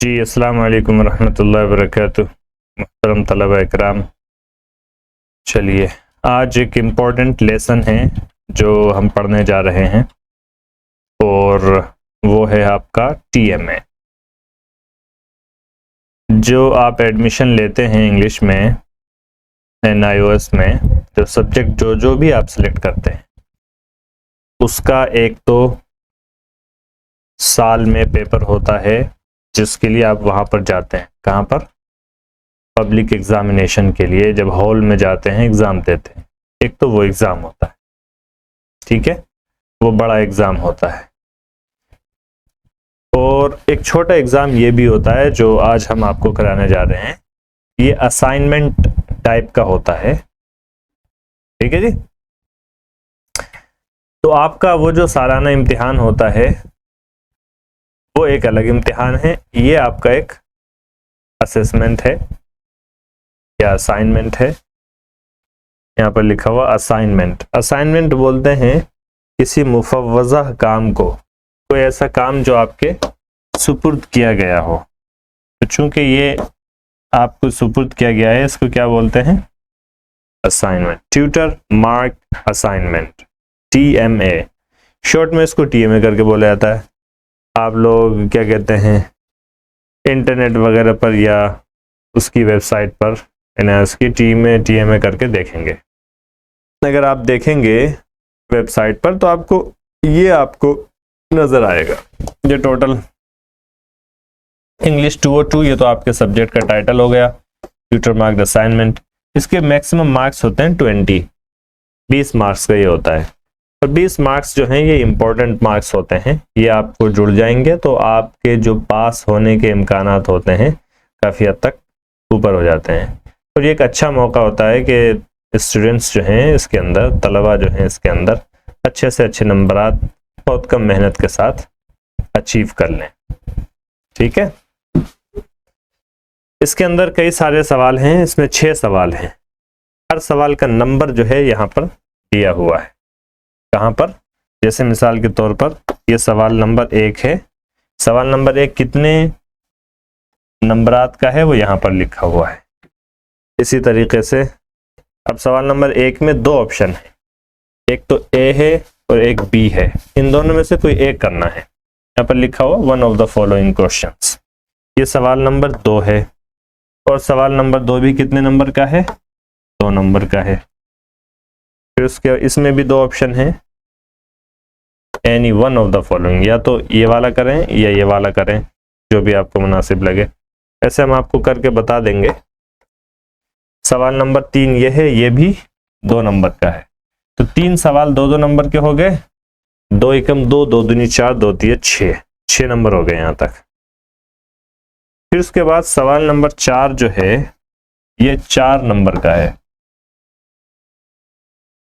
जी अस्सलाम वालेकुम रहमतुल्लाहि व बरकातुहू। मुहतरम तलबा इकराम, चलिए आज एक इम्पॉर्टेंट लेसन है जो हम पढ़ने जा रहे हैं और वो है आपका टीएमए। जो आप एडमिशन लेते हैं इंग्लिश में NIOS में, जो सब्जेक्ट जो भी आप सिलेक्ट करते हैं उसका एक तो साल में पेपर होता है जिसके लिए आप वहाँ पर जाते हैं। कहाँ पर? पब्लिक एग्जामिनेशन के लिए जब हॉल में जाते हैं एग्ज़ाम देते हैं, एक तो वो एग्ज़ाम होता है, ठीक है, वो बड़ा एग्ज़ाम होता है। और एक छोटा एग्ज़ाम ये भी होता है जो आज हम आपको कराने जा रहे हैं, ये असाइनमेंट टाइप का होता है, ठीक है जी। तो आपका वो जो सालाना इम्तिहान होता है वो एक अलग इम्तिहान है, ये आपका एक असेसमेंट है या असाइनमेंट है। यहाँ पर लिखा हुआ असाइनमेंट। असाइनमेंट बोलते हैं किसी मुफव्वज़ा काम को, कोई ऐसा काम जो आपके सुपुर्द किया गया हो। तो चूंकि ये आपको सुपुर्द किया गया है, इसको क्या बोलते हैं? Assignment. Tutor mark assignment, TMA। Short में इसको TMA करके बोला जाता है। आप लोग क्या कहते हैं, इंटरनेट वगैरह पर या उसकी वेबसाइट पर उसकी TMA करके देखेंगे। अगर आप देखेंगे वेबसाइट पर तो आपको नज़र आएगा। ये टोटल इंग्लिश 202, ये तो आपके सब्जेक्ट का टाइटल हो गया, ट्यूटर मार्क्ड असाइनमेंट। इसके मैक्सिमम मार्क्स होते हैं 20 मार्क्स का ये होता है। और 20 मार्क्स जो हैं ये इंपॉर्टेंट मार्क्स होते हैं, ये आपको जुड़ जाएंगे तो आपके जो पास होने के इम्कानात होते हैं काफ़ी हद तक ऊपर हो जाते हैं। और ये एक अच्छा मौका होता है कि स्टूडेंट्स जो हैं इसके अंदर, तलबा जो हैं इसके अंदर अच्छे से अच्छे नंबरात बहुत कम मेहनत के साथ अचीव कर लें, ठीक है। इसके अंदर कई सारे सवाल हैं, इसमें 6 सवाल हैं। हर सवाल का नंबर जो है यहाँ पर दिया हुआ है। कहाँ पर? जैसे मिसाल के तौर पर ये सवाल नंबर 1 है। सवाल नंबर 1 कितने नंबरात का है वो यहाँ पर लिखा हुआ है। इसी तरीके से अब सवाल नंबर 1 में 2 ऑप्शन है, एक तो A है और एक B है। इन दोनों में से कोई एक करना है। यहाँ पर लिखा हुआ one of the following questions. ये सवाल नंबर 2 है और सवाल नंबर 2 भी कितने नंबर का है? 2 नंबर का है। फिर उसके इसमें भी 2 ऑप्शन है, any one of the following, या तो ये वाला करें या ये वाला करें, जो भी आपको मुनासिब लगे। ऐसे हम आपको करके बता देंगे। सवाल नंबर 3 ये है, ये भी 2 नंबर का है। तो 3 सवाल 2-2 नंबर के हो गए। 2 एकम 2, 2 दूनी 4, 2 तिये 6 नंबर हो गए यहाँ तक। फिर उसके बाद सवाल नंबर 4 जो है ये 4 नंबर का है,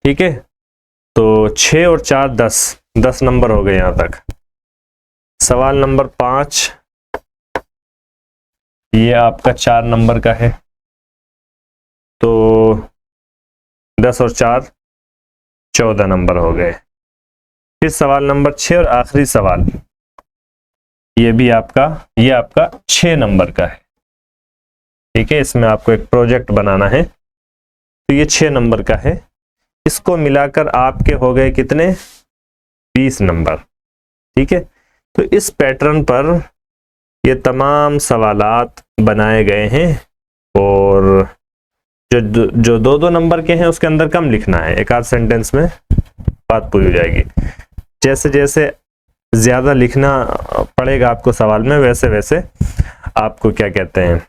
ठीक है। तो 6 और 4 10 नंबर हो गए यहाँ तक। सवाल नंबर 5 ये आपका 4 नंबर का है, तो 10 और 4 14 नंबर हो गए। फिर सवाल नंबर 6 और आखिरी सवाल ये आपका 6 नंबर का है, ठीक है। इसमें आपको एक प्रोजेक्ट बनाना है, तो ये 6 नंबर का है। इसको मिलाकर आपके हो गए कितने? 20 नंबर, ठीक है। तो इस पैटर्न पर ये तमाम सवालात बनाए गए हैं और जो 2-2 नंबर के हैं उसके अंदर कम लिखना है, एक आध सेंटेंस में बात पूरी हो जाएगी। जैसे जैसे ज़्यादा लिखना पड़ेगा आपको सवाल में, वैसे वैसे आपको क्या कहते हैं,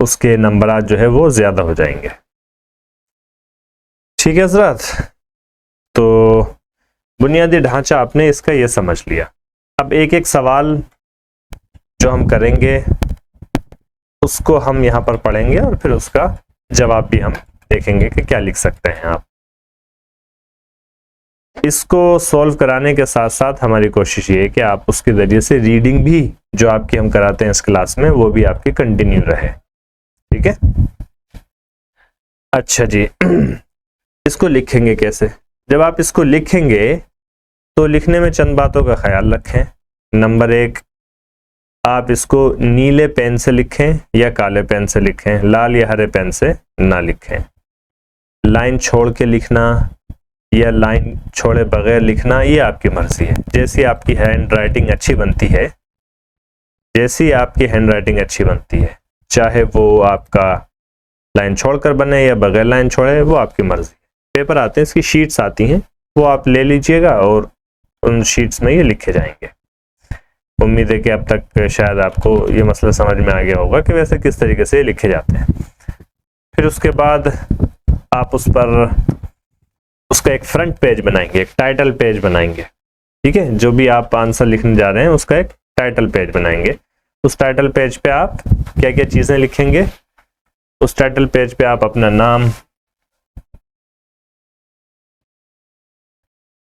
उसके नंबरात जो है वो ज़्यादा हो जाएंगे, ठीक है हज़रात। तो बुनियादी ढांचा आपने इसका ये समझ लिया। अब एक एक सवाल जो हम करेंगे उसको हम यहाँ पर पढ़ेंगे और फिर उसका जवाब भी हम देखेंगे कि क्या लिख सकते हैं आप। इसको सॉल्व कराने के साथ साथ हमारी कोशिश ये है कि आप उसके ज़रिए से रीडिंग भी जो आपकी हम कराते हैं इस क्लास में वो भी आपकी कंटिन्यू रहे, ठीक है। अच्छा जी, इसको लिखेंगे कैसे? जब आप इसको लिखेंगे तो लिखने में चंद बातों का ख्याल रखें। नंबर 1, आप इसको नीले पेन से लिखें या काले पेन से लिखें, लाल या हरे पेन से ना लिखें। लाइन छोड़ के लिखना या लाइन छोड़े बगैर लिखना ये आपकी मर्जी है। जैसी आपकी हैंड राइटिंग अच्छी बनती है, जैसी आपकी हैंड राइटिंग अच्छी बनती है, चाहे वो आपका लाइन छोड़कर बने या बगैर लाइन छोड़े, वो आपकी मर्जी है। पेपर आते हैं, इसकी शीट्स आती हैं, वो आप ले लीजिएगा और उन शीट्स में ये लिखे जाएंगे। उम्मीद है कि अब तक शायद आपको ये मसला समझ में आ गया होगा कि वैसे किस तरीके से लिखे जाते हैं। फिर उसके बाद आप उस पर उसका एक फ्रंट पेज बनाएंगे, एक टाइटल पेज बनाएंगे, ठीक है। जो भी आप आंसर लिखने जा रहे हैं उसका एक टाइटल पेज बनाएंगे। उस टाइटल पेज पे आप क्या क्या चीज़ें लिखेंगे? उस टाइटल पेज पे आप अपना नाम,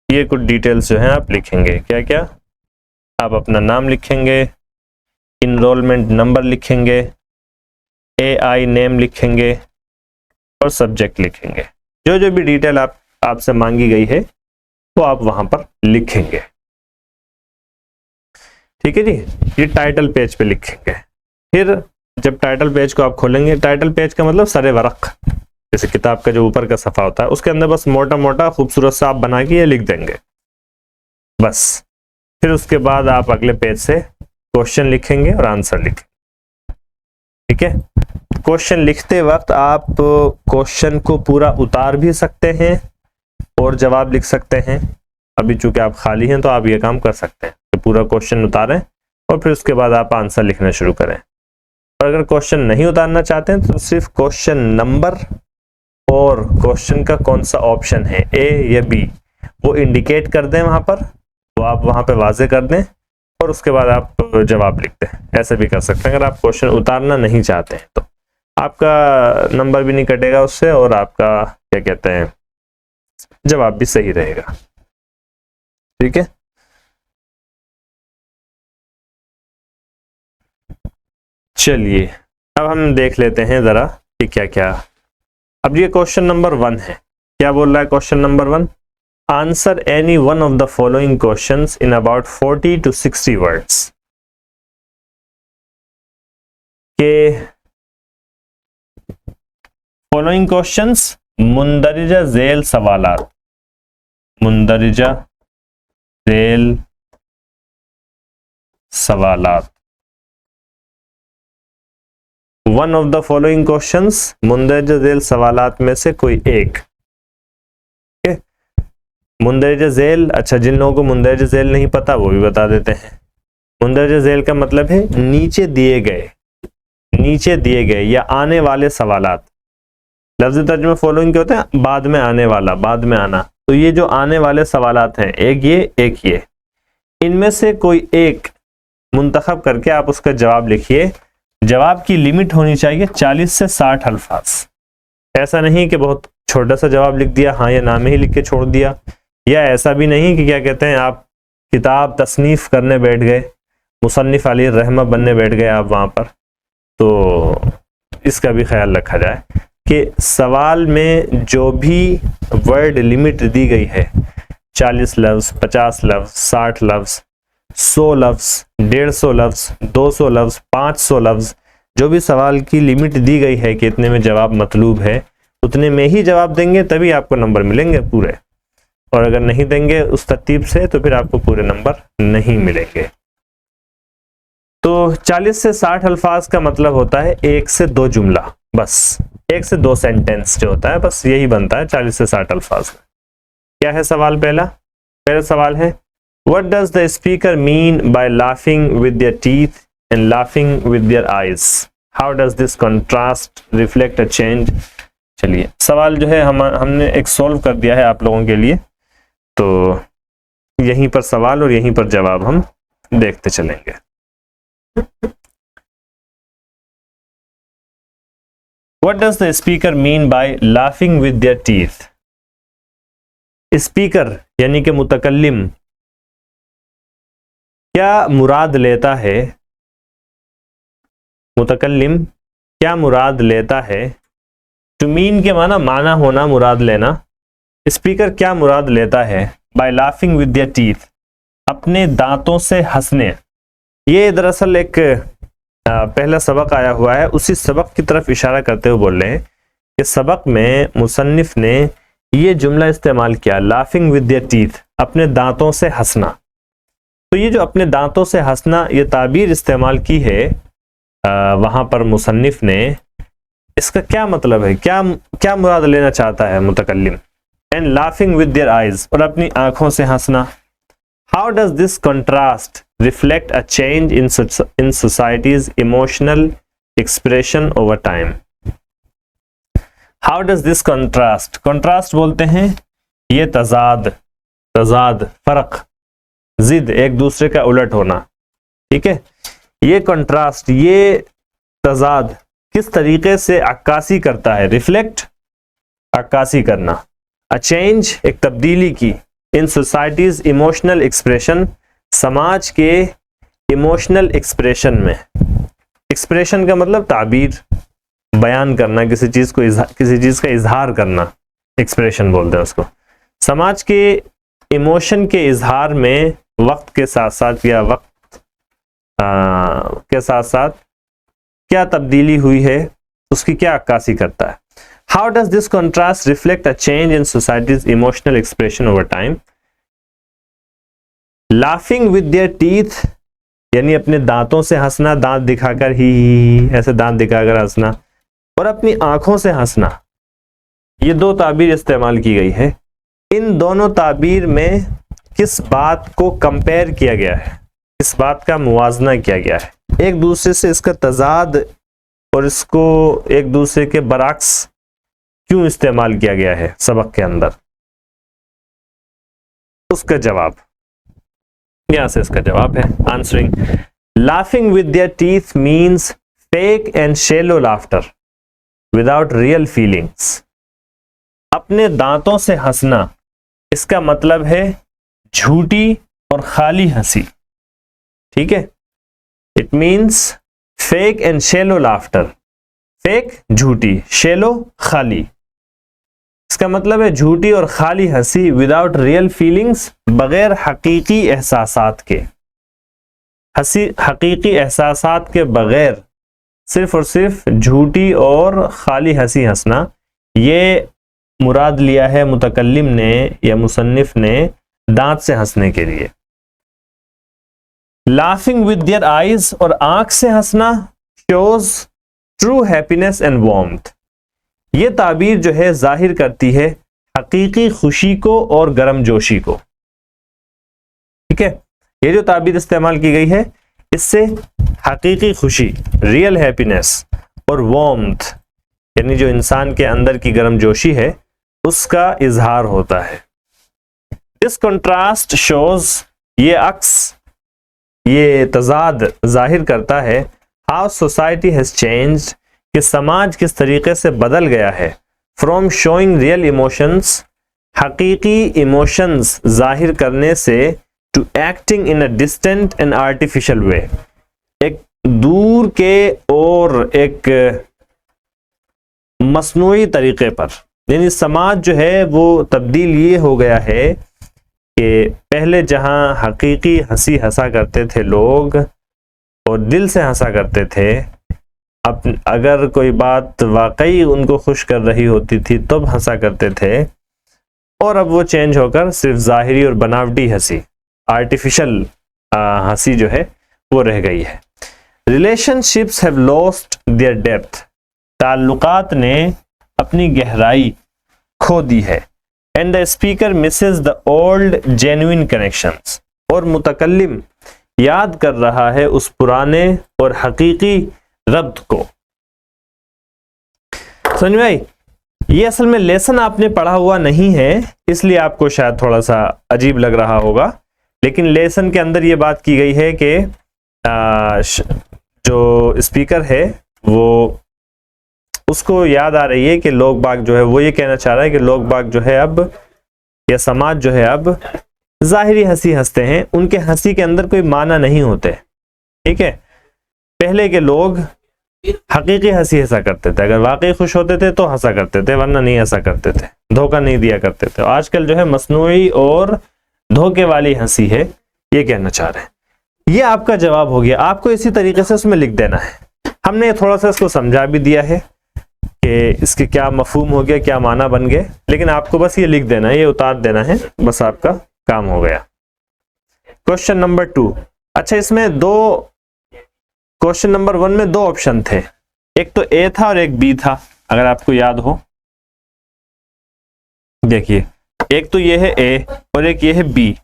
ये कुछ डिटेल्स जो हैं आप लिखेंगे। क्या क्या? आप अपना नाम लिखेंगे, इनरोलमेंट नंबर लिखेंगे, AI नेम लिखेंगे और सब्जेक्ट लिखेंगे। जो जो भी डिटेल आपसे मांगी गई है वो आप वहां पर लिखेंगे, ठीक है जी। ये टाइटल पेज पे लिखेंगे। फिर जब टाइटल पेज को आप खोलेंगे, टाइटल पेज का मतलब सरे वरक, जैसे किताब का जो ऊपर का सफा होता है, उसके अंदर बस मोटा मोटा खूबसूरत सा आप बना के ये लिख देंगे बस। फिर उसके बाद आप अगले पेज से क्वेश्चन लिखेंगे और आंसर लिखेंगे, ठीक है। क्वेश्चन लिखते वक्त आप क्वेश्चन को पूरा उतार भी सकते हैं और जवाब लिख सकते हैं। अभी चूंकि आप खाली हैं तो आप ये काम कर सकते हैं, तो पूरा क्वेश्चन उतारें और फिर उसके बाद आप आंसर लिखना शुरू करें। और अगर क्वेश्चन नहीं उतारना चाहते हैं तो सिर्फ क्वेश्चन नंबर और क्वेश्चन का कौन सा ऑप्शन है, A या B, वो इंडिकेट कर दें वहां पर, वो आप वहां पे वाजे कर दें और उसके बाद आप जवाब लिख दें। ऐसे भी कर सकते हैं। अगर आप क्वेश्चन उतारना नहीं चाहते हैं तो आपका नंबर भी नहीं कटेगा उससे और आपका क्या कहते हैं जवाब भी सही रहेगा, ठीक है। चलिए अब हम देख लेते हैं जरा कि क्या क्या। अब ये क्वेश्चन नंबर 1 है। क्या बोल रहा है question number 1? Answer any one of the following questions in about 40 to 60 words. के फॉलोइंग क्वेश्चंस मुंदरिजा झेल सवालात, मुंदरिजा झेल सवालात। One of the following questions, मुंदरिजा झेल सवालात में से कोई एक। मुंदरिजा झेल, अच्छा जिन लोगों को मुंदरिजा झेल नहीं पता वो भी बता देते हैं। मुंदरिजा झेल का मतलब है नीचे दिए गए या आने वाले सवालात। लफ्ज़ी तर्जुमे फॉलोइंग क्या होते हैं? बाद में आने वाला, बाद में आना। तो ये जो आने वाले सवालात हैं, एक ये, इनमें से कोई एक मुंतखब करके आप उसका जवाब लिखिए। जवाब की लिमिट होनी चाहिए 40 से 60 अल्फाज। ऐसा नहीं कि बहुत छोटा सा जवाब लिख दिया, हाँ या ना में ही लिख के छोड़ दिया, या ऐसा भी नहीं कि क्या कहते हैं आप किताब तसनीफ करने बैठ गए, मुसन्निफ अली रहमा बनने बैठ गए आप वहाँ पर। तो इसका भी ख्याल रखा जाए कि सवाल में जो भी वर्ड लिमिट दी गई है, 40 लफ्ज़, 50 लफ्ज़, 60 लफ्ज़, 100 लफ्ज़, 150 लफ्ज़, 200 लफ्ज़, 500 लफ्ज़, जो भी सवाल की लिमिट दी गई है कि इतने में जवाब मतलूब है, उतने में ही जवाब देंगे तभी आपको नंबर मिलेंगे पूरे। और अगर नहीं देंगे उस तरतीब से तो फिर आपको पूरे नंबर नहीं मिलेंगे। तो 40 से 60 अल्फाज का मतलब होता है 1 से 2 जुमला, बस 1 से 2 सेंटेंस जो होता है, बस यही बनता है 40 से 60 अल्फाज का। क्या है सवाल? पहला सवाल है what does the speaker mean by laughing with their teeth and laughing with their eyes? How does this contrast reflect a change? चलिए सवाल जो है हमने एक सॉल्व कर दिया है आप लोगों के लिए, तो यहीं पर सवाल और यहीं पर जवाब हम देखते चलेंगे। What does the speaker mean by laughing with their teeth? Speaker यानी कि मुतकल्लिम क्या मुराद लेता है? मुतकल्लिम क्या मुराद लेता है? टू मीन के माना होना, मुराद लेना। स्पीकर क्या मुराद लेता है? By laughing with their teeth, अपने दांतों से हंसने। ये दरअसल एक पहला सबक आया हुआ है, उसी सबक की तरफ इशारा करते हुए बोल रहे हैं कि सबक में मुसन्निफ ने ये जुमला इस्तेमाल किया, लाफिंग विद योर टीथ, अपने दांतों से हंसना। तो ये जो अपने दांतों से हंसना ये ताबीर इस्तेमाल की है वहां पर मुसन्निफ ने, इसका क्या मतलब है, क्या क्या मुराद लेना चाहता है मुतकल्लिम? And laughing with their eyes, और अपनी आंखों से हंसना। How does this contrast reflect a change in societies emotional expression over time? How does this contrast, contrast बोलते हैं ये तजाद, फर्क, जिद, एक दूसरे का उलट होना, ठीक है। ये कंट्रास्ट, ये तजाद किस तरीके से अक्कासी करता है? रिफ्लेक्ट, अक्कासी करना, अ चेंज, एक तब्दीली की, इन सोसाइटीज इमोशनल एक्सप्रेशन, समाज के इमोशनल एक्सप्रेशन में। एक्सप्रेशन का मतलब ताबीर, बयान करना, किसी चीज को किसी चीज का इजहार करना, एक्सप्रेशन बोलते हैं उसको। समाज के इमोशन के इजहार में वक्त के साथ साथ या वक्त के साथ साथ क्या तब्दीली हुई है, उसकी क्या अक्कासी करता है? How does this contrast reflect a change in societies emotional expression over time? Laughing with their teeth, यानी अपने दांतों से हंसना, दांत दिखाकर ही ऐसे दांत दिखाकर हंसना, और अपनी आंखों से हंसना, ये दो ताबीर इस्तेमाल की गई है। इन दोनों ताबीर में किस बात को कंपेयर किया गया है, इस बात का मुवाजना किया गया है, एक दूसरे से इसका तजाद और इसको एक दूसरे के बरअक्स क्यों इस्तेमाल किया गया है सबक के अंदर? उसका जवाब यहां से, इसका जवाब है answering, laughing with their teeth means fake and shallow laughter without real feelings. अपने दांतों से हंसना, इसका मतलब है झूठी और खाली हंसी, ठीक है। It means fake and shallow laughter, fake झूठी, शैलो खाली, इसका मतलब है झूठी और खाली हंसी, विदाउट रियल फीलिंग्स, बगैर हकीकी एहसासात के, हकीकी एहसासात के बगैर सिर्फ और सिर्फ झूठी और खाली हंसी हंसना, ये मुराद लिया है मुतकल्लिम ने या मुसन्निफ ने दांत से हंसने के लिए। लाफिंग विद देयर आईज, और आंख से हंसना, shows true happiness and warmth, ये ताबीर जो है जाहिर करती है हकीकी खुशी को और गर्मजोशी को, ठीक है। ये जो ताबीर इस्तेमाल की गई है, इससे हकीकी खुशी, रियल हैप्पीनेस, और वार्मथ यानी जो इंसान के अंदर की गर्मजोशी है उसका इजहार होता है। दिस कंट्रास्ट शोज, ये अक्स, ये तजाद जाहिर करता है हाउ सोसाइटी हैज चेंज्ड, कि समाज किस तरीके से बदल गया है, फ्रॉम शोइंग रियल इमोशंस, हकीकी इमोशंस जाहिर करने से, to acting in a distant and artificial way, एक दूर के और एक मसनूई तरीके पर। यानी समाज जो है वो तब्दील ये हो गया है कि पहले जहां हकीकी हंसी हंसा करते थे लोग और दिल से हंसा करते थे, अब अगर कोई बात वाकई उनको खुश कर रही होती थी तब हंसा करते थे, और अब वो चेंज होकर सिर्फ ज़ाहिरी और बनावटी हंसी, आर्टिफिशियल हंसी जो है वो रह गई है। Relationships have lost their depth, ताल्लुकात ने अपनी गहराई खो दी है। And the speaker Mrs the old genuine connections, और मुतकल्लिम याद कर रहा है उस पुराने और हकीकी रब्त को। समझ में आई? ये असल में लेसन आपने पढ़ा हुआ नहीं है, इसलिए आपको शायद थोड़ा सा अजीब लग रहा होगा, लेकिन लेसन के अंदर ये बात की गई है कि जो स्पीकर है वो, उसको याद आ रही है कि लोग बाग जो है, वो ये कहना चाह रहा है कि लोग बाग जो है अब, या समाज जो है अब जाहिरी हंसी हंसते हैं, उनके हंसी के अंदर कोई माना नहीं होते, ठीक है। पहले के लोग हकीकी हंसी हंसा करते थे, अगर वाकई खुश होते थे तो हंसा करते थे, वरना नहीं हंसा करते थे, धोखा नहीं दिया करते थे। आजकल जो है मसनूई और धोखे वाली हंसी है, ये कहना चाह रहे हैं। ये आपका जवाब हो गया। आपको इसी तरीके से उसमें लिख देना है। हमने थोड़ा सा इसको समझा भी दिया है कि इसके क्या मफहूम हो गया, क्या माना बन गए, लेकिन आपको बस ये लिख देना है, ये उतार देना है, बस आपका काम हो गया। Question number 2। अच्छा, इसमें क्वेश्चन नंबर 1 में 2 ऑप्शन थे, एक तो ए था और एक बी था, अगर आपको याद हो। देखिए, एक तो ये है ए और एक ये है बी।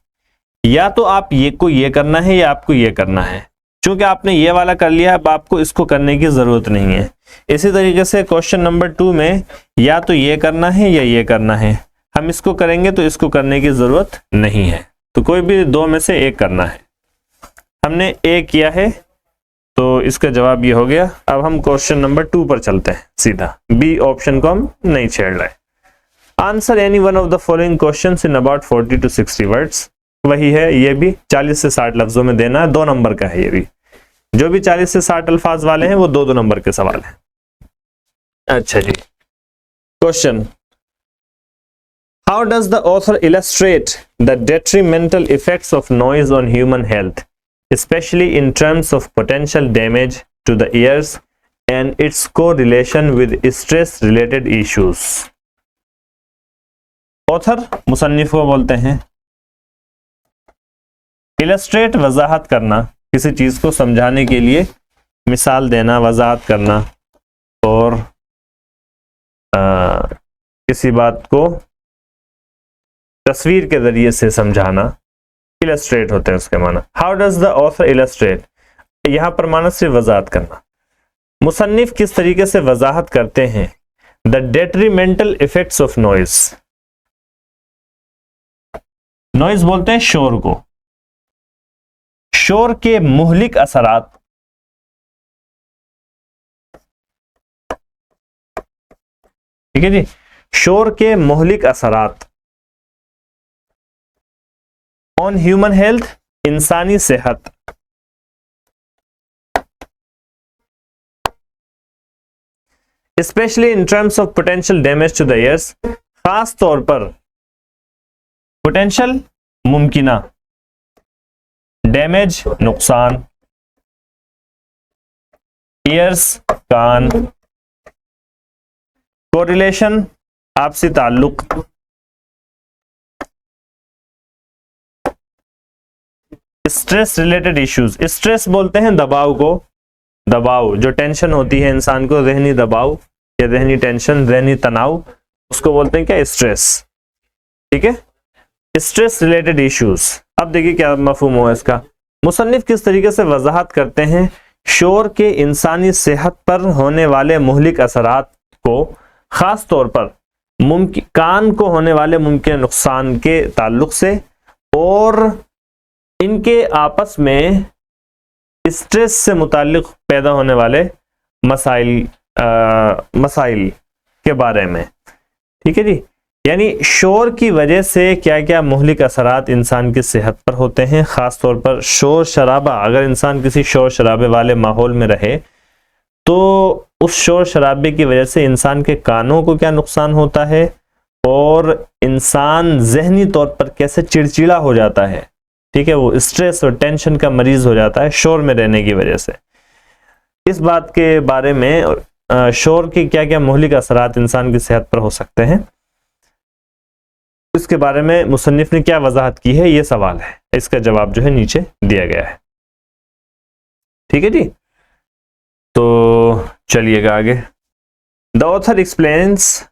या तो आप ये करना है या आपको ये करना है। चूंकि आपने ये वाला कर लिया, अब आपको इसको करने की जरूरत नहीं है। इसी तरीके से क्वेश्चन नंबर 2 में या तो ये करना है या ये करना है। हम इसको करेंगे तो इसको करने की जरूरत नहीं है, तो कोई भी 2 में से एक करना है। हमने ए किया है तो इसका जवाब ये हो गया। अब हम क्वेश्चन नंबर 2 पर चलते हैं सीधा। बी ऑप्शन को हम नहीं छेड़ रहे। Answer any one of the following questions in about 40 to 60 words. वही है, ये भी 40 से 60 लफ्जों में देना है। 2 नंबर का है ये भी। जो भी 40 से 60 अल्फाज वाले हैं वो 2-2 नंबर के सवाल हैं। अच्छा जी, question, how does the author illustrate the detrimental effects of noise on human health, especially in terms of potential damage to the ears and its correlation with stress related issues। Author मुसन्निफ को बोलते हैं। Illustrate वजाहत करना, किसी चीज को समझाने के लिए मिसाल देना, वजाहत करना, और किसी बात को तस्वीर के जरिए से समझाना, इलस्ट्रेट होते हैं उसके माना। How does the author illustrate, यहां पर माना सिर्फ वजाहत करना। मुसन्निफ किस तरीके से वजाहत करते हैं the detrimental effects of noise. Noise बोलते हैं शोर को, शोर के मुहलिक असरात, ठीक है जी, शोर के मुहलिक असरात ऑन ह्यूमन हेल्थ, इंसानी सेहत, specially in terms of potential damage to the ears, खास तौर पर पोटेंशियल मुमकिना, डैमेज नुकसान, ईयर्स कान, कोरिलेशन आपसी ताल्लुक, स्ट्रेस रिलेटेड इश्यूज। स्ट्रेस बोलते हैं दबाव को, दबाव जो टेंशन होती है इंसान को, जहनी दबाव या जहनी टेंशन, जहनी तनाव, उसको बोलते हैं क्या, स्ट्रेस। ठीक है, स्ट्रेस रिलेटेड इश्यूज। अब देखिए क्या मफहूम हुआ इसका। मुसन्निफ किस तरीके से वजाहत करते हैं शोर के इंसानी सेहत पर होने वाले मुहलिक असरात को, खास तौर पर कान को होने वाले मुमकिन नुकसान के ताल्लुक से, और इनके आपस में स्ट्रेस से मुताल्लिक पैदा होने वाले मसाइल के बारे में। ठीक है जी, यानी शोर की वजह से क्या क्या मुहलिक असरात इंसान की सेहत पर होते हैं। खास तौर पर शोर शराबा, अगर इंसान किसी शोर शराबे वाले माहौल में रहे तो उस शोर शराबे की वजह से इंसान के कानों को क्या नुकसान होता है, और इंसान जहनी तौर पर कैसे चिड़चिड़ा हो जाता है। ठीक है, वो स्ट्रेस और टेंशन का मरीज हो जाता है शोर में रहने की वजह से। इस बात के बारे में शोर के क्या क्या मुहलिक असरात इंसान की सेहत पर हो सकते हैं, इसके बारे में मुसन्निफ ने क्या वजाहत की है, ये सवाल है। इसका जवाब जो है नीचे दिया गया है। ठीक है जी, तो चलिएगा आगे। द ऑथर एक्सप्लेन्स,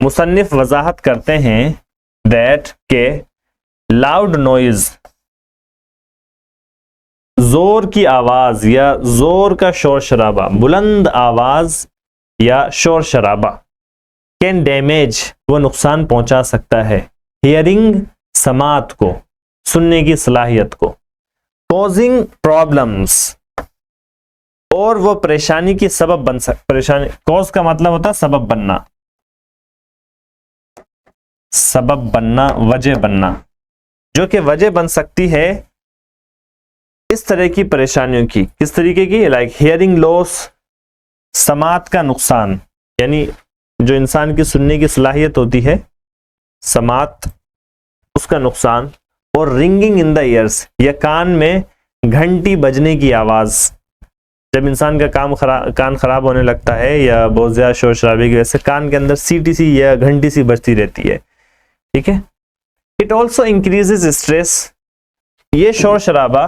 मुसन्निफ वजाहत करते हैं दैट के लाउड नॉइज, जोर की आवाज या जोर का शोर शराबा, बुलंद आवाज या शोर शराबा, कैन डैमेज, वो नुकसान पहुंचा सकता है, हियरिंग, समात को, सुनने की सलाहियत को, कॉजिंग प्रॉब्लम्स, और वो परेशानी की सबब बन सकता। परेशानी, कॉज का मतलब होता है सबब बनना, सबब बनना, वजह बनना, जो कि वजह बन सकती है इस तरह की परेशानियों की। किस तरीके की, लाइक हियरिंग लॉस, समात का नुकसान, यानी जो इंसान की सुनने की सलाहियत होती है, समात, उसका नुकसान, और रिंगिंग इन द ईयर्स, या कान में घंटी बजने की आवाज, जब इंसान का कान खराब होने लगता है या बहुत ज्यादा शोर शराबे की वजह से कान के अंदर सीटी सी या घंटी सी बजती रहती है, ठीक है। इट ऑल्सो इंक्रीजेज स्ट्रेस, ये शोर शराबा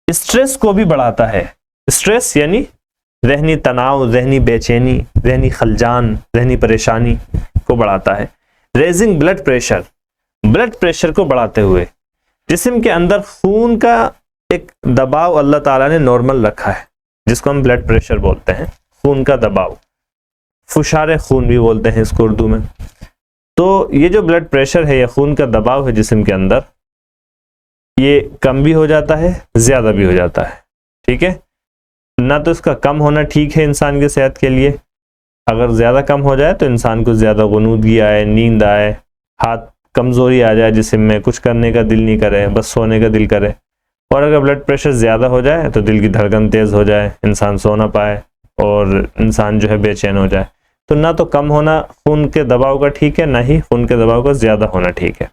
स्ट्रेस को भी बढ़ाता है। स्ट्रेस यानी ज़हनी तनाव, ज़हनी बेचैनी, ज़हनी खलजान, ज़हनी परेशानी को बढ़ाता है। Raising blood pressure, blood pressure को बढ़ाते हुए, जिस्म के अंदर खून का एक दबाव अल्लाह ताला ने नॉर्मल रखा है, जिसको हम ब्लड प्रेशर बोलते हैं, खून का दबाव, फुशारे खून भी बोलते हैं इसको उर्दू में। तो ये जो ब्लड प्रेशर है या खून का दबाव है जिस्म के अंदर, ये कम भी हो जाता है, ज्यादा भी हो जाता है, ठीक है। ना तो इसका कम होना ठीक है इंसान की सेहत के लिए, अगर ज्यादा कम हो जाए तो इंसान को ज्यादा गुनूदगी आए, नींद आए, हाथ कमजोरी आ जाए, जिस्म में कुछ करने का दिल नहीं करे, बस सोने का दिल करे। और अगर ब्लड प्रेशर ज्यादा हो जाए तो दिल की धड़कन तेज हो जाए, इंसान सो ना पाए और इंसान जो है बेचैन हो जाए। तो ना तो कम होना खून के दबाव का ठीक है, ना ही खून के दबाव का ज्यादा होना ठीक है।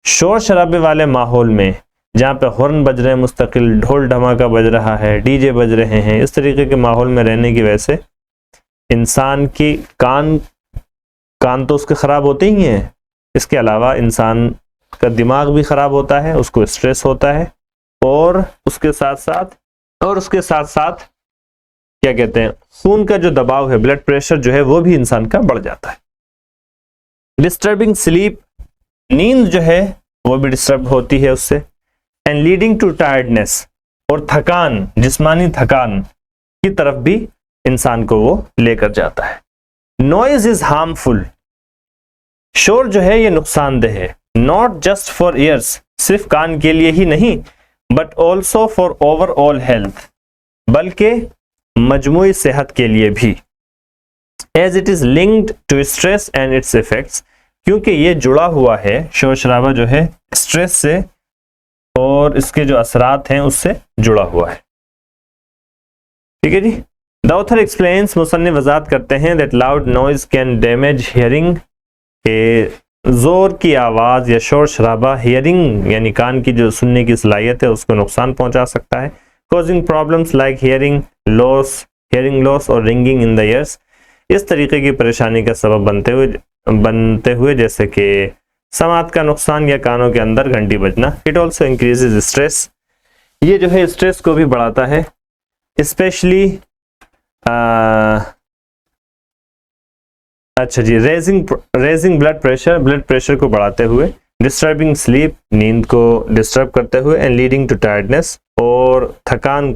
शोर शराबे वाले माहौल में जहाँ पे हॉर्न बज रहे हैं, मुस्तकिल ढोल धमाका बज रहा है, डीजे बज रहे हैं, इस तरीके के माहौल में रहने की वजह से इंसान की कान तो उसके खराब होते ही हैं, इसके अलावा इंसान का दिमाग भी खराब होता है, उसको स्ट्रेस होता है, और उसके साथ साथ क्या कहते हैं, खून का जो दबाव है, ब्लड प्रेशर जो है वो भी इंसान का बढ़ जाता है। डिस्टर्बिंग स्लीप, नींद जो है वो भी डिस्टर्ब होती है उससे। एंड लीडिंग टू टायर्डनेस, और थकान, जिस्मानी थकान की तरफ भी इंसान को वो लेकर जाता है। नॉइज इज हार्मफुल, शोर जो है ये नुकसानदेह है। नॉट जस्ट फॉर ईयर्स, सिर्फ कान के लिए ही नहीं, but also for overall health, बल्कि मजमूई सेहत के लिए भी। As it is linked to stress and its effects, क्योंकि ये जुड़ा हुआ है, शोर शराबा जो है स्ट्रेस से और इसके जो असरात हैं उससे जुड़ा हुआ है, ठीक है जी। द ऑथर एक्सप्लेन्स, मुसन्निफ वजाहत करते हैं, that loud noise can damage hearing, के जोर की आवाज या शोर शराबा हियरिंग यानी कान की जो सुनने की सलाहियत है उसको नुकसान पहुंचा सकता है। Causing problems like hearing loss और रिंगिंग इन द ईयर्स, इस तरीके की परेशानी का सबब बनते हुए जैसे कि समात का नुकसान या कानों के अंदर घंटी बजना। इट ऑल्सो इंक्रीजेज स्ट्रेस, ये जो है स्ट्रेस को भी बढ़ाता है, स्पेशली अच्छा जी, रेजिंग ब्लड प्रेशर को बढ़ाते हुए, डिस्टर्बिंग स्लीप, नींद को डिस्टर्ब करते हुए, एंड लीडिंग टू टायर्डनेस, और थकान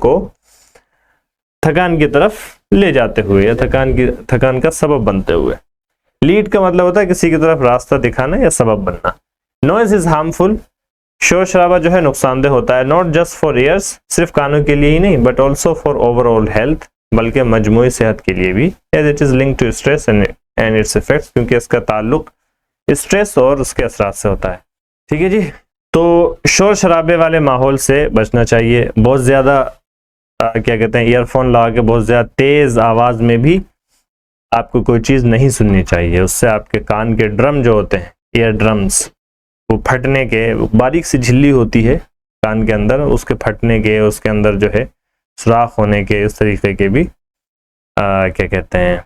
की तरफ ले जाते हुए या थकान का सबब बनते हुए। लीड का मतलब होता है किसी की तरफ रास्ता दिखाना या सबब बनना। नॉइज इज हार्मफुल, शोर शराबा जो है नुकसानदेह होता है। नॉट जस्ट फॉर ईयर्स, सिर्फ कानों के लिए ही नहीं, but also for overall health, बल्कि मजमूई सेहत के लिए भी। As it is linked to stress and its effects, क्योंकि इसका ताल्लुक स्ट्रेस और उसके असरात से होता है, ठीक है जी। तो शोर शराबे वाले माहौल से बचना चाहिए। बहुत ज्यादा क्या कहते हैं, ईयरफोन लगा के बहुत ज्यादा तेज आवाज में भी आपको कोई चीज नहीं सुननी चाहिए, उससे आपके कान के ड्रम जो होते हैं, ईयर ड्रम्स, वो फटने के, बारीक सी झिल्ली होती है कान के अंदर, उसके फटने के, उसके अंदर जो है सुराख होने के, इस तरीके के भी क्या कहते हैं,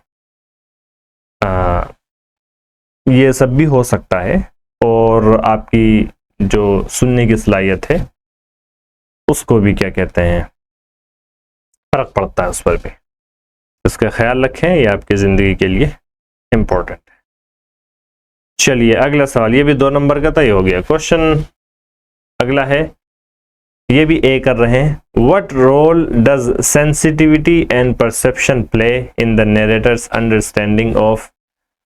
ये सब भी हो सकता है, और आपकी जो सुनने की सलाहियत है उसको भी क्या कहते हैं, फर्क पड़ता है उस पर भी। इसका ख्याल रखें, ये आपकी जिंदगी के लिए इंपॉर्टेंट है। चलिए अगला सवाल, ये भी 2 नंबर का तय हो गया। क्वेश्चन अगला है, ये भी ए कर रहे हैं। What role does sensitivity and perception play in the narrator's understanding of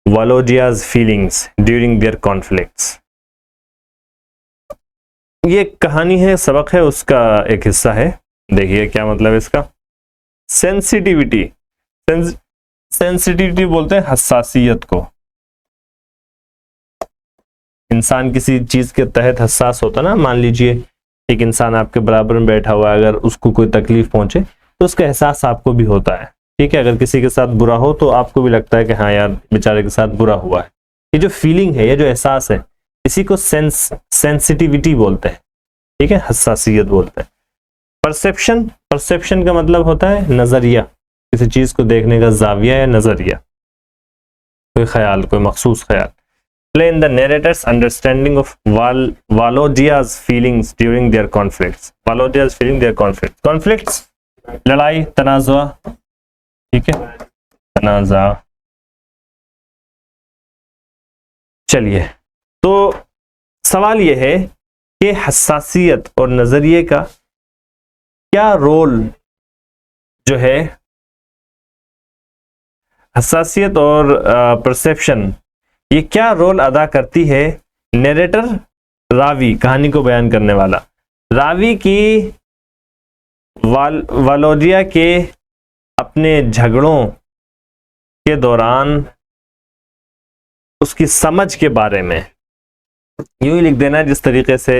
Volodya's feelings during their conflicts. ये कहानी है, सबक है, उसका एक हिस्सा है। देखिए क्या मतलब इसका। सेंसिटिविटी बोलते हैं हसासियत को। इंसान किसी चीज के तहत हसास होता ना, मान लीजिए एक इंसान आपके बराबर में बैठा हुआ है, अगर उसको कोई तकलीफ पहुंचे तो उसका एहसास आपको भी होता है, ठीक है। अगर किसी के साथ बुरा हो तो आपको भी लगता है कि हाँ यार बेचारे के साथ बुरा हुआ है। ये जो फीलिंग है, ये जो एहसास है, इसी को सेंसिटिविटी बोलते हैं, ठीक है, हसासियत बोलते हैं। परसेप्शन, परसेप्शन का मतलब होता है नजरिया, किसी चीज को देखने का जाविया या नजरिया, कोई ख्याल, कोई मखसूस ख्याल। Explain the narrator's understanding of Valodia's feelings during their conflicts. Valodia's feeling their conflicts. Conflicts, लड़ाई, तनाज़ा, ठीक है, तनाज़ा। चलिए, तो सवाल यह है कि हसासियत और नजरिए का क्या रोल जो है, हसासियत और परसेप्शन, ये क्या रोल अदा करती है नरेटर, रावी, कहानी को बयान करने वाला, रावी की वालोडिया के अपने झगड़ों के दौरान उसकी समझ के बारे में। यूं ही लिख देना है जिस तरीके से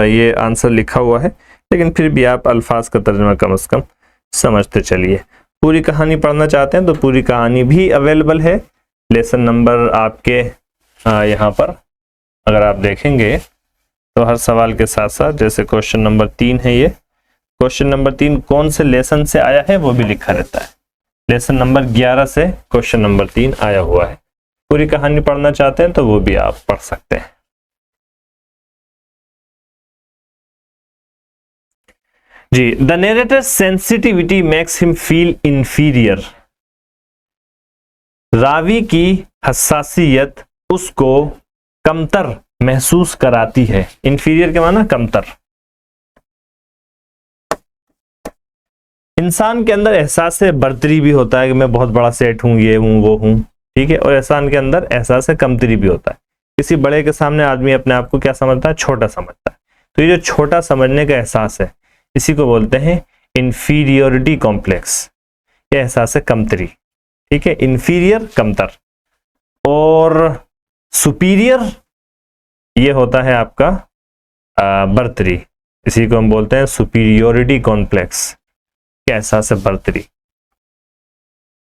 ये आंसर लिखा हुआ है, लेकिन फिर भी आप अल्फाज का तर्जुमा कम से कम समझते चलिए। पूरी कहानी पढ़ना चाहते हैं तो पूरी कहानी भी अवेलेबल है। लेसन नंबर आपके यहाँ पर अगर आप देखेंगे तो हर सवाल के साथ साथ, जैसे क्वेश्चन नंबर 3 है, ये क्वेश्चन नंबर 3 कौन से लेसन से आया है वो भी लिखा रहता है। लेसन नंबर 11 से क्वेश्चन नंबर 3 आया हुआ है। पूरी कहानी पढ़ना चाहते हैं तो वो भी आप पढ़ सकते हैं। जी, the narrator's sensitivity makes him feel inferior. रावी की हसासियत उसको कमतर महसूस कराती है। इंफीरियर के माना कमतर। इंसान के अंदर एहसास बर्तरी भी होता है कि मैं बहुत बड़ा सेठ हूं, ये हूं, वो हूं, ठीक है, और इंसान के अंदर एहसास कमतरी भी होता है। किसी बड़े के सामने आदमी अपने आप को क्या समझता है, छोटा समझता है। तो ये जो छोटा समझने का एहसास है, इसी को बोलते हैं इंफीरियोरिटी कॉम्प्लेक्स, ये एहसास कमतरी, ठीक है, इंफीरियर कमतर, और सुपीरियर ये होता है आपका बर्तरी, इसी को हम बोलते हैं सुपीरियोरिटी कॉम्प्लेक्स, क्या एहसास बर्तरी।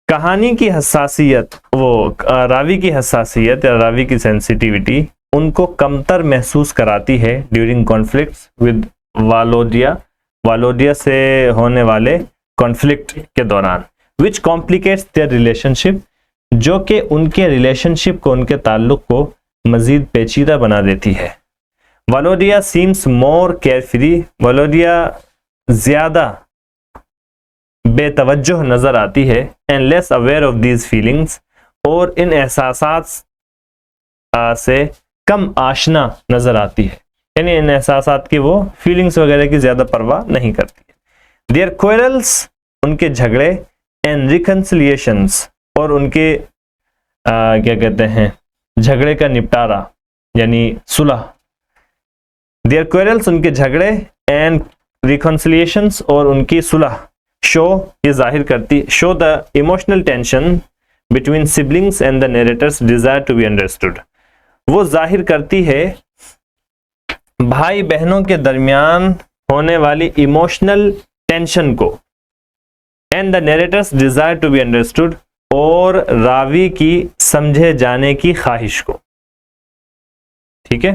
कहानी की हसासियत, वो रावी की हसासियत या रावी की सेंसिटिविटी उनको कमतर महसूस कराती है ड्यूरिंग कॉन्फ्लिक्ट्स विद वालोडिया, वालोडिया से होने वाले कॉन्फ्लिक्ट के दौरान, विच कॉम्प्लिकेट्स देयर रिलेशनशिप, जो कि उनके रिलेशनशिप को, उनके ताल्लुक को मजीद पेचीदा बना देती है। वालोडिया सीम्स मोर केयरफ्री, वालोडिया ज्यादा बेतवज्जो नजर आती है, and less aware of these feelings, और इन एहसासात से कम आशना नजर आती है, यानी इन एहसासात की वो फीलिंग्स वगैरह की ज्यादा परवाह नहीं करती है। देयर क्वेरल्स, उनके झगड़े, एंड रिकंसिलिएशंस, और उनके क्या कहते हैं, झगड़े का निपटारा यानी सुलह। देयर क्वेरल्स, उनके झगड़े, एंड रिकंसिलिएशंस, और उनकी सुलह, शो, ये जाहिर करती, show the emotional tension between siblings and the narrator's desire to be understood, वो जाहिर करती है भाई बहनों के दरमियान होने वाली इमोशनल टेंशन को, and the narrator's desire to be understood, और रावी की समझे जाने की ख्वाहिश को, ठीक है,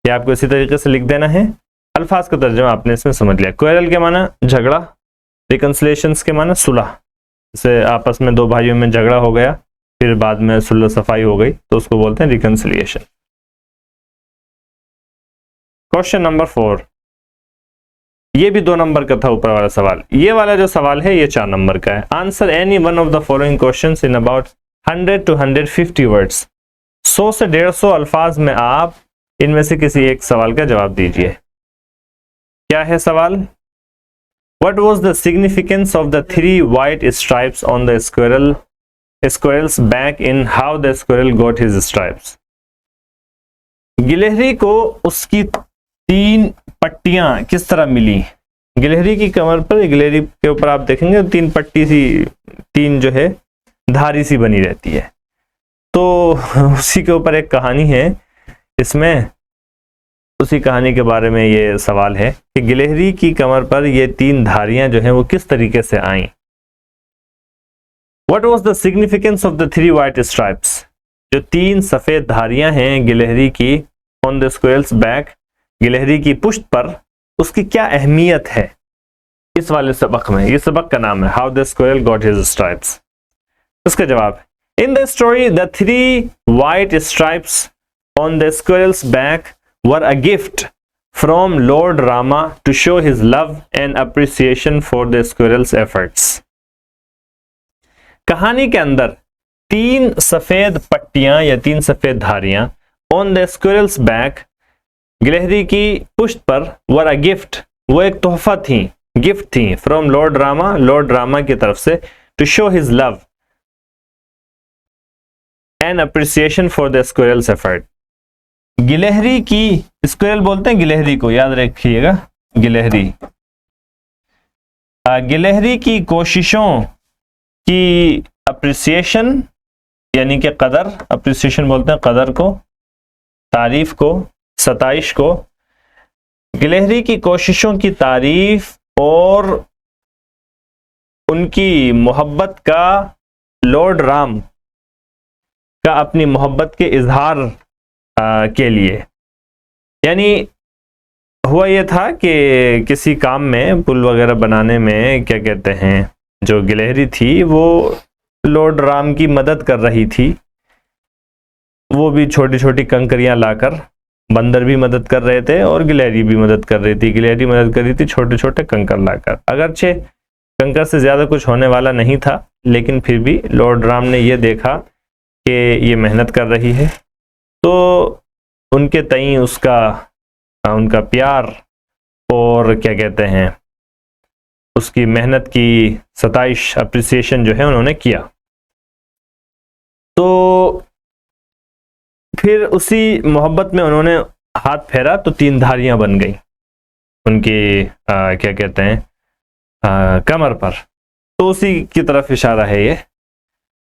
ये आपको इसी तरीके से लिख देना है। अल्फाज का तर्जुमा आपने इसमें समझ लिया। क्वेरल के माना झगड़ा, रिकंसिलेशंस के माना सुलह, जैसे आपस में दो भाइयों में झगड़ा हो गया, फिर बाद में सुलह सफाई हो गई, तो उसको बोलते हैं रिकंसिलिएशन। क्वेश्चन नंबर 4, ये भी 2 नंबर का था ऊपर वाला सवाल। ये वाला जो सवाल है ये 4 नंबर का है। Answer any one of the following questions in about 100 to 150 words. 100 से 150 अल्फाज में आप इनमें से किसी एक सवाल का जवाब दीजिए। क्या है सवाल? What was the significance of the 3 white stripes on the squirrel's back in How the Squirrel Got His Stripes? गिलहरी को उसकी 3 पट्टियां किस तरह मिली? गिलहरी की कमर पर, गिलहरी के ऊपर आप देखेंगे 3 पट्टी सी, 3 जो है धारी सी बनी रहती है। तो उसी के ऊपर एक कहानी है, इसमें उसी कहानी के बारे में ये सवाल है कि गिलहरी की कमर पर ये 3 धारियां जो हैं वो किस तरीके से आईं। What was the significance of the 3 white stripes? जो 3 सफेद धारियां हैं गिलहरी की on the squirrel's back, गिलहरी की पुष्ट पर, उसकी क्या अहमियत है? इस वाले सबक में, ये सबक का नाम है how the squirrel got his stripes. उसका जवाब, in the story the 3 white stripes on the squirrel's back were a gift from Lord Rama to show his love and appreciation for the squirrel's efforts। कहानी के अंदर 3 सफेद पट्टियां या 3 सफेद धारियां on the squirrel's back, गिलहरी की पुष्ट पर, were a gift, वो एक तोहफा थी, गिफ्ट थी, from Lord Rama, Lord Rama की तरफ से, to show his love and appreciation for the squirrel's effort. गिलहरी की, स्क्विरल बोलते हैं गिलहरी को, याद रखिएगा, गिलहरी, गिलहरी की कोशिशों की अप्रिसिएशन यानी कि कदर, अप्रिसिएशन बोलते हैं कदर को, तारीफ को, सताइश को, गिलहरी की कोशिशों की तारीफ और उनकी मोहब्बत का, लॉर्ड राम का अपनी मोहब्बत के इजहार के लिए, यानी हुआ यह था कि किसी काम में, पुल वगैरह बनाने में, क्या कहते हैं, जो गिलहरी थी वो लॉर्ड राम की मदद कर रही थी, वो भी छोटी छोटी कंकरियां लाकर, बंदर भी मदद कर रहे थे और गिलहरी भी मदद कर रही थी, गिलहरी मदद कर रही थी छोटे छोटे कंकर लाकर। अगरचे कंकर से ज्यादा कुछ होने वाला नहीं था, लेकिन फिर भी लॉर्ड राम ने यह देखा कि ये मेहनत कर रही है, तो उनके तई उनका प्यार और क्या कहते हैं, उसकी मेहनत की सताइश, अप्रिसिएशन जो है उन्होंने किया। तो फिर उसी मोहब्बत में उन्होंने हाथ फेरा तो 3 धारियां बन गई उनकी क्या कहते हैं, कमर पर, तो उसी की तरफ इशारा है ये।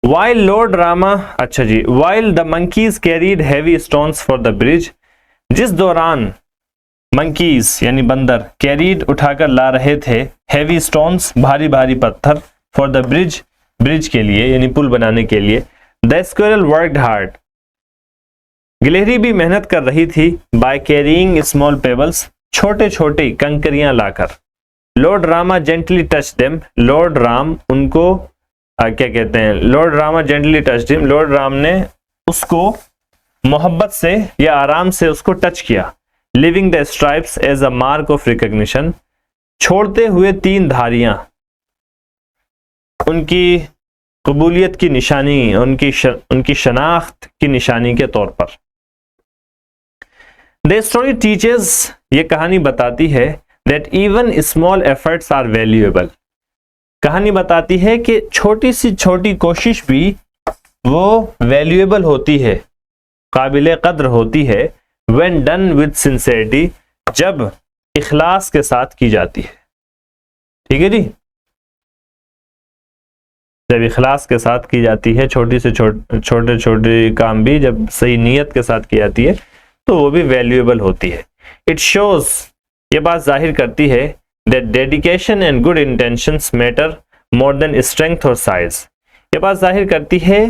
While Lord Rama, अच्छा जी, while the monkeys carried heavy stones for the bridge, जिस दौरान monkeys यानी बंदर carried उठाकर ला रहे थे heavy stones, भारी भारी पत्थर, for the bridge, ब्रिज के लिए यानी पुल बनाने के लिए, the squirrel worked hard, गिलहरी भी मेहनत कर रही थी, by carrying small pebbles, छोटे छोटे कंकरियां लाकर, Lord Rama gently touched them, Lord Ram उनको क्या कहते हैं, Lord Rama gently touched him, Lord Ram ने उसको मोहब्बत से या आराम से उसको टच किया, living the stripes as a mark of recognition, छोड़ते हुए 3 धारियां उनकी कबूलियत की निशानी, उनकी शनाख्त की निशानी के तौर पर। द स्टोरी टीचेस, ये कहानी बताती है, that even small efforts are valuable, कहानी बताती है कि छोटी से छोटी कोशिश भी वो वैल्यूएबल होती है, काबिल कद्र होती है, व्हेन डन विद सिंसियरिटी, जब इखलास के साथ की जाती है। ठीक है जी, जब इखलास के साथ की जाती है, छोटी से छोटे छोटे काम भी जब सही नीयत के साथ की जाती है तो वो भी वैल्यूएबल होती है। इट शोज, ये बात जाहिर करती है, that dedication and good intentions matter more than strength or size, ये बात जाहिर करती है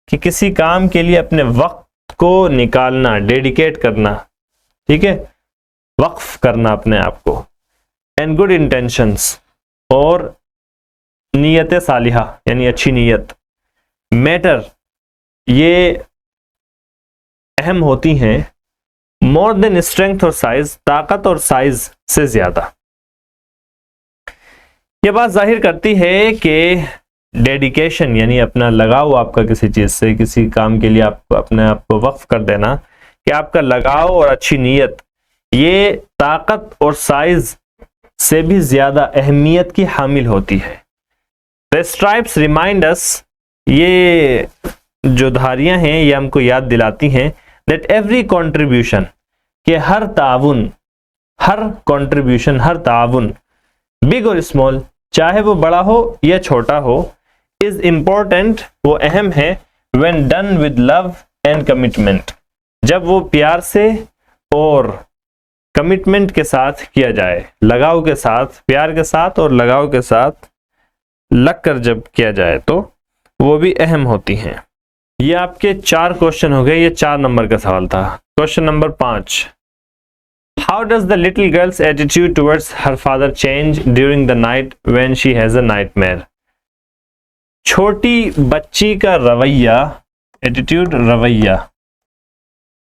कि किसी काम के लिए अपने वक्त को निकालना, डेडिकेट करना, ठीक है, वक्फ करना अपने आप को, and good intentions, और नीयत सालिहा यानी अच्छी नीयत, मैटर, ये अहम होती हैं, more than strength और size, ताकत और साइज से ज्यादा। ये बात जाहिर करती है कि डेडिकेशन यानी अपना लगाव आपका किसी चीज से, किसी काम के लिए आप अपने आप को वक्फ कर देना, कि आपका लगाव और अच्छी नीयत ये ताकत और साइज से भी ज्यादा अहमियत की हामिल होती है। द स्ट्राइप्स रिमाइंड अस, ये जो धारियां हैं ये हमको याद दिलाती हैं, दैट एवरी कॉन्ट्रीब्यूशन, कि हर ताउन, हर कॉन्ट्रीब्यूशन, हर ताउन, बिग और स्मॉल, चाहे वो बड़ा हो या छोटा हो, इज इंपॉर्टेंट, वो अहम है, when done with love and commitment, जब वो प्यार से और कमिटमेंट के साथ किया जाए, लगाव के साथ, प्यार के साथ और लगाव के साथ लगकर जब किया जाए तो वो भी अहम होती हैं। ये आपके 4 क्वेश्चन हो गए, ये 4 नंबर का सवाल था। Question number 5, How does the little girl's attitude towards her father change during the night when she has a nightmare? छोटी बच्ची का रवैया, एटीट्यूड रवैया,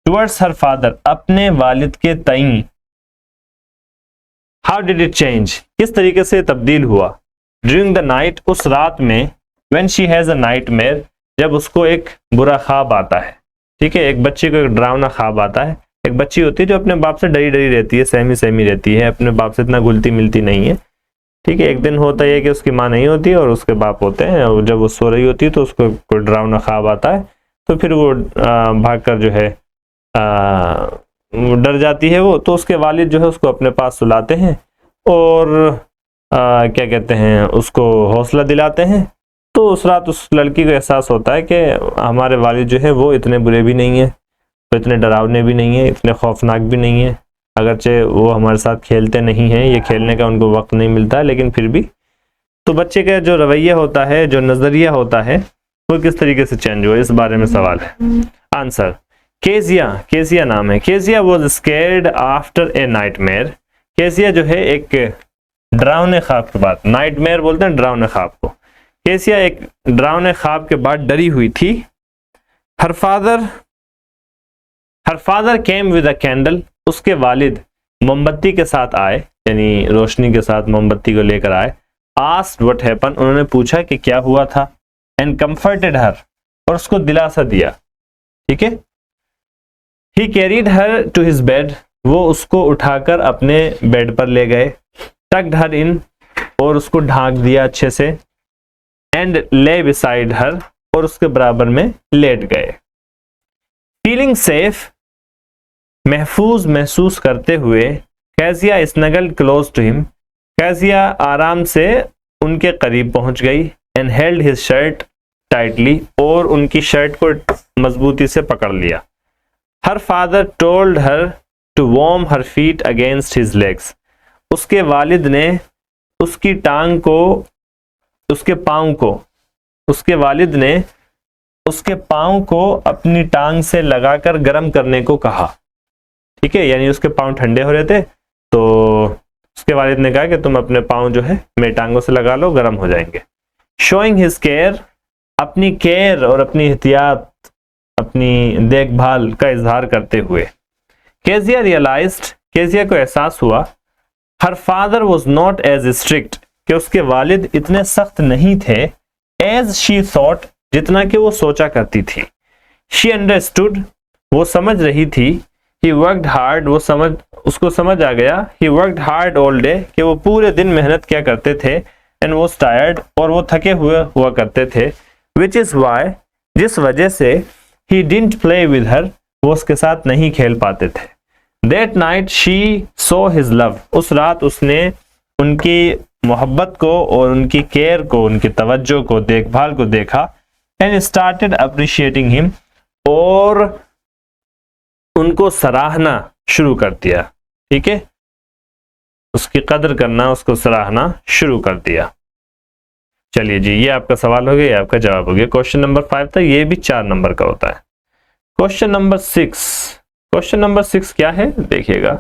टुवर्ड्स हर फादर, अपने वालिद के तईं, हाउ डिड इट चेंज, किस तरीके से तब्दील हुआ, ड्यूरिंग द नाइट, उस रात में, when she has a nightmare, जब उसको एक बुरा ख्वाब आता है। ठीक है, एक बच्चे को एक डरावना ख्वाब आता है। एक बच्ची होती है जो अपने बाप से डरी डरी रहती है, सहमी सहमी रहती है, अपने बाप से इतना घुलती मिलती नहीं है। ठीक है, एक दिन होता है कि उसकी माँ नहीं होती और उसके बाप होते हैं, और जब वो सो रही होती है तो उसको कोई डरावना ख्वाब आता है, तो फिर वो भागकर जो है डर जाती है वो, तो उसके वालिद जो है उसको अपने पास सुलाते हैं और क्या कहते हैं, उसको हौसला दिलाते हैं। तो उस रात उस लड़की को एहसास होता है कि हमारे वालिद जो है वो इतने बुरे भी नहीं है, तो इतने डरावने भी नहीं है, इतने खौफनाक भी नहीं है, अगरचे वो हमारे साथ खेलते नहीं हैं, ये खेलने का उनको वक्त नहीं मिलता है, लेकिन फिर भी। तो बच्चे का जो रवैया होता है, जो नज़रिया होता है, वो किस तरीके से चेंज हुआ, इस बारे में सवाल है। आंसर, केजिया, केजिया नाम है। Kezia was scared after a nightmare. Kezia जो है एक डरावने ख्वाब के बाद, नाइटमेयर बोलते हैं डरावने ख्वाब को, केजिया एक डरावने ख्वाब के बाद डरी हुई थी। Her father came with a candle, उसके वालिद मोमबत्ती के साथ आए, यानी रोशनी के साथ मोमबत्ती को लेकर आए। आस्क्ड व्हाट हैपन, उन्होंने पूछा कि क्या हुआ था। एंड कंफर्टेड हर, और उसको दिलासा दिया। ठीक है, he carried her to his bed, वो उसको उठाकर अपने बेड पर ले गए। टक्ड हर इन, और उसको ढांक दिया अच्छे से। एंड ले बिसाइड हर, और उसके बराबर में लेट गए। फीलिंग सेफ, महफूज महसूस करते हुए, Kezia snuggled close to him, Kezia आराम से उनके करीब पहुंच गई। And held his shirt tightly, और उनकी शर्ट को मजबूती से पकड़ लिया। Her father told her to warm her feet against his legs, उसके वालिद ने उसकी टांग को, उसके पाँव को, उसके वालिद ने उसके पाँव को अपनी टांग से लगाकर गर्म करने को कहा। ठीक है, यानी उसके पाँव ठंडे हो रहे थे, तो उसके वालिद ने कहा कि तुम अपने पाँव जो है मेरी टांगों से लगा लो, गर्म हो जाएंगे। शोइंग हिज केयर, अपनी केयर और अपनी एहतियात, अपनी देखभाल का इजहार करते हुए। केजिया रियलाइज्ड, केजिया को एहसास हुआ, her father was not as strict, कि उसके वालिद इतने सख्त नहीं थे, एज शी थॉट, जितना कि वो सोचा करती थी। शी अंडरस्टूड, वो समझ रही थी। ही वर्कड हार्ड, उसको समझ आ गया। He worked hard all day, कि वो पूरे दिन मेहनत किया करते थे। एंड वॉज टायर्ड, और वो थके हुआ करते थे। विच इज वाई, जिस वजह से he didn't play with her, वो उसके साथ नहीं खेल पाते थे। That night she so his love, उस रात उसने उनकी मोहब्बत को और उनकी केयर को, उनकी तवज्जो को, देखभाल को देखा। एंड स्टार्टेड अप्रिशिएटिंग हिम, और उनको सराहना शुरू कर दिया। ठीक है, उसकी कदर करना, उसको सराहना शुरू कर दिया। चलिए जी, ये आपका सवाल हो गया, ये आपका जवाब हो गया। क्वेश्चन नंबर 5 था, ये भी 4 नंबर का होता है। क्वेश्चन नंबर 6, क्वेश्चन नंबर 6 क्या है देखिएगा,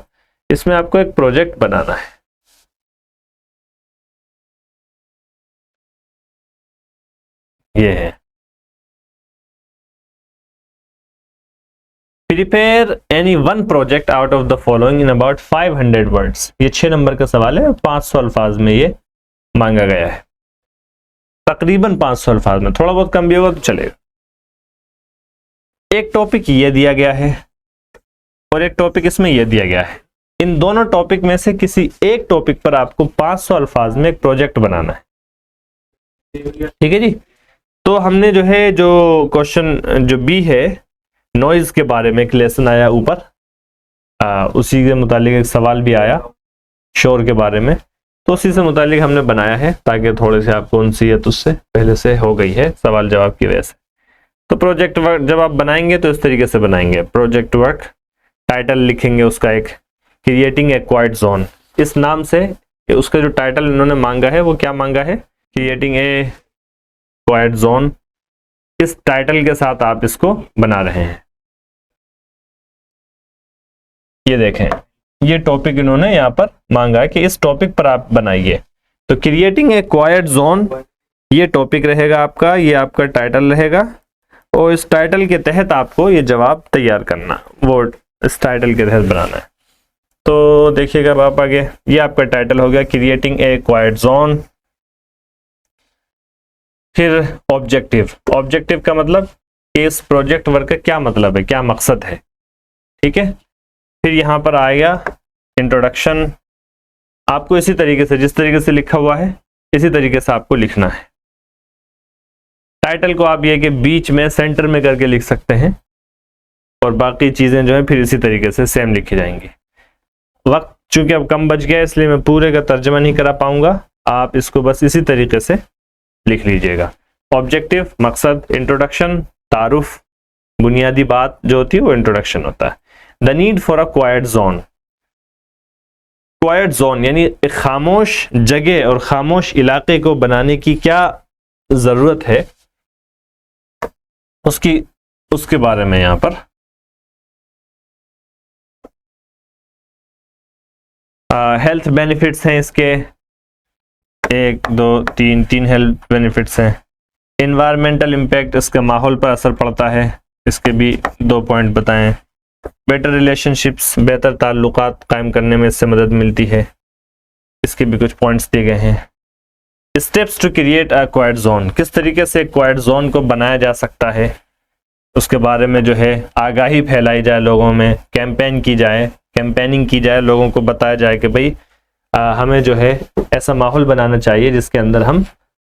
इसमें आपको एक प्रोजेक्ट बनाना है। ये है, prepare any one project out of the following in about 500 words. ये 6 नंबर का सवाल है, 500 अल्फाज में ये मांगा गया है, तकरीबन 500 अल्फाज में, थोड़ा बहुत कम भी होगा तो चलेगा। एक टॉपिक ये दिया गया है और एक टॉपिक इसमें ये दिया गया है। इन दोनों टॉपिक में से किसी एक टॉपिक पर आपको 500 अल्फाज में एक प्रोजेक्ट बनाना है। ठीक है जी, तो हमने जो है, जो क्वेश्चन जो बी है, नॉइज के बारे में एक लेसन आया ऊपर, उसी के मुतालिक एक सवाल भी आया शोर के बारे में, तो उसी से मुतालिक हमने बनाया है, ताकि थोड़े से आपको उनसीयत उससे पहले से हो गई है सवाल जवाब की वजह से। तो प्रोजेक्ट वर्क जब आप बनाएंगे तो इस तरीके से बनाएंगे। प्रोजेक्ट वर्क, टाइटल लिखेंगे उसका एक, क्रिएटिंग ए क्वाइट जोन, इस नाम से उसका जो टाइटल इन्होंने मांगा है वो क्या मांगा है, क्रिएटिंग ए क्वाइट जोन। इस टाइटल के साथ आप इसको बना रहे हैं। ये देखें, ये टॉपिक इन्होंने यहाँ पर मांगा है कि इस टॉपिक पर आप बनाइए। तो क्रिएटिंग ए क्वाइट जोन, ये टॉपिक रहेगा आपका, ये आपका टाइटल रहेगा, और इस टाइटल के तहत आपको ये जवाब तैयार करना, वो इस टाइटल के तहत बनाना है। तो देखिएगा आप आगे, ये आपका टाइटल हो गया क्रिएटिंग ए क्वाइट जोन। फिर ऑब्जेक्टिव, ऑब्जेक्टिव का मतलब कि इस प्रोजेक्ट वर्क का क्या मतलब है, क्या मकसद है, ठीक है। फिर यहाँ पर आएगा इंट्रोडक्शन, आपको इसी तरीके से, जिस तरीके से लिखा हुआ है इसी तरीके से आपको लिखना है। टाइटल को आप ये कि बीच में सेंटर में करके लिख सकते हैं, और बाकी चीजें जो है फिर इसी तरीके से सेम लिखी जाएंगी। वक्त चूंकि अब कम बच गया इसलिए मैं पूरे का तर्जमा नहीं करा पाऊंगा, आप इसको बस इसी तरीके से लिख लीजिएगा। ऑब्जेक्टिव मकसद, इंट्रोडक्शन तारुफ, बुनियादी बात जो होती है वो इंट्रोडक्शन होता है। The need for a quiet zone, quite zone यानी एक खामोश जगह और खामोश इलाके को बनाने की क्या जरूरत है, उसके बारे में यहाँ पर हेल्थ बेनिफिट्स हैं इसके, 1 2 3 हेल्थ बेनिफिट्स हैं। एनवायरमेंटल इम्पैक्ट, इसका माहौल पर असर पड़ता है, इसके भी 2 पॉइंट बताएं। बेटर रिलेशनशिप्स, बेहतर ताल्लुकात कायम करने में इससे मदद मिलती है, इसके भी कुछ पॉइंट्स दिए गए हैं। Steps to create a quiet zone, किस तरीके से क्वाइट जोन को बनाया जा सकता है, उसके बारे में जो है आगाही फैलाई जाए, लोगों में कैंपेनिंग की जाए, लोगों को बताया जाए कि भाई हमें जो है ऐसा माहौल बनाना चाहिए जिसके अंदर हम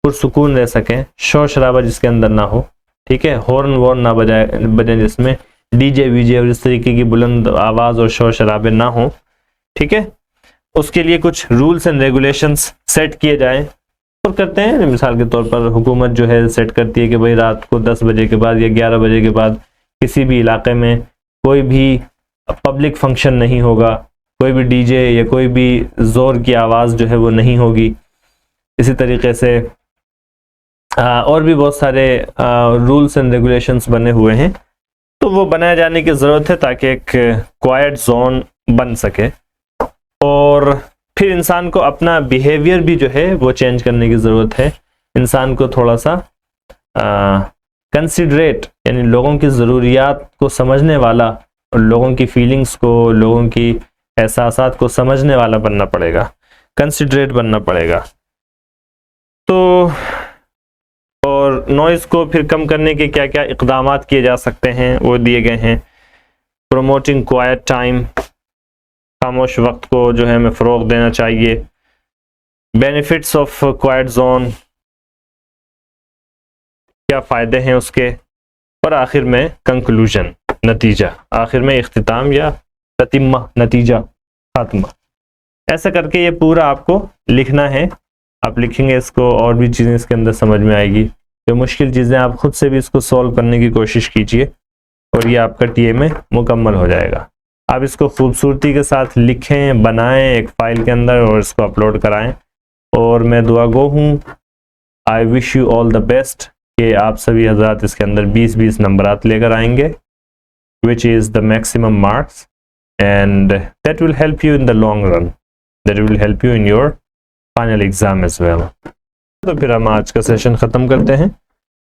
पुरसुकून रह सकें, शोर शराबा जिसके अंदर ना हो, ठीक है, हॉर्न वॉर्न ना बजाए जिसमें, डीजे वीजे और इस तरीके की बुलंद आवाज और शोर शराबे ना हो, ठीक है। उसके लिए कुछ रूल्स एंड रेगुलेशंस सेट किए जाएं, और करते हैं। मिसाल के तौर पर हुकूमत जो है सेट करती है कि भाई रात को 10 बजे के बाद या 11 बजे के बाद किसी भी इलाके में कोई भी पब्लिक फंक्शन नहीं होगा, कोई भी डीजे या कोई भी जोर की आवाज़ जो है वो नहीं होगी। इसी तरीके से और भी बहुत सारे रूल्स एंड रेगुलेशंस बने हुए हैं, तो वो बनाए जाने की ज़रूरत है ताकि एक क्वाइट जोन बन सके। और फिर इंसान को अपना बिहेवियर भी जो है वो चेंज करने की ज़रूरत है। इंसान को थोड़ा सा कंसिडरेट यानी लोगों की ज़रूरियात को समझने वाला और लोगों की फीलिंग्स को, लोगों की एहसासात को समझने वाला बनना पड़ेगा, कंसिडरेट बनना पड़ेगा। तो और नॉइज़ को फिर कम करने के क्या क्या इक़दामात किए जा सकते हैं वो दिए गए हैं। प्रोमोटिंग क्वाइट टाइम, खामोश वक्त को जो है हमें फ़रोग़ देना चाहिए। बेनिफिट्स ऑफ क्वाइट जोन, क्या फ़ायदे हैं उसके, और आखिर में कंक्लूजन, नतीजा, आखिर में इख्तिताम या ततिम्मा, नतीजा, खात्मा। ऐसा करके ये पूरा आपको लिखना है। आप लिखेंगे इसको और भी चीज़ें इसके अंदर समझ में आएगी। जो मुश्किल चीज़ें आप खुद से भी इसको सॉल्व करने की कोशिश कीजिए और ये आपका टीए में मुकम्मल हो जाएगा। आप इसको खूबसूरती के साथ लिखें, बनाएं एक फ़ाइल के अंदर और इसको अपलोड कराएं। और मैं दुआ गो हूँ, I wish you all the best कि आप सभी हज़रात इसके अंदर 20-20 नंबरात लेकर आएंगे, which is the maximum marks, and that will help you in the long run, that will help you in your final exam as well. तो फिर हम आज का सेशन ख़त्म करते हैं।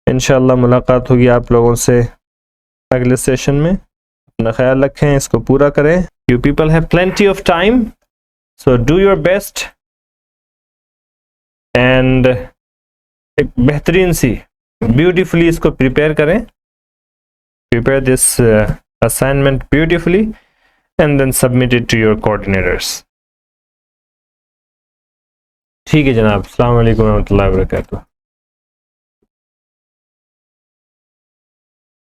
इंशाअल्लाह मुलाकात होगी आप लोगों से अगले सेशन में। अपना ख्याल रखें, इसको पूरा करें। You people have plenty of time, so do your best and एक बेहतरीन सी ब्यूटीफुली इसको प्रिपेयर करें। Prepare this assignment beautifully and then submit it to your coordinators. ठीक है जनाब, अस्सलाम वालेकुम रहमतुल्लाहि व बरकातुहू।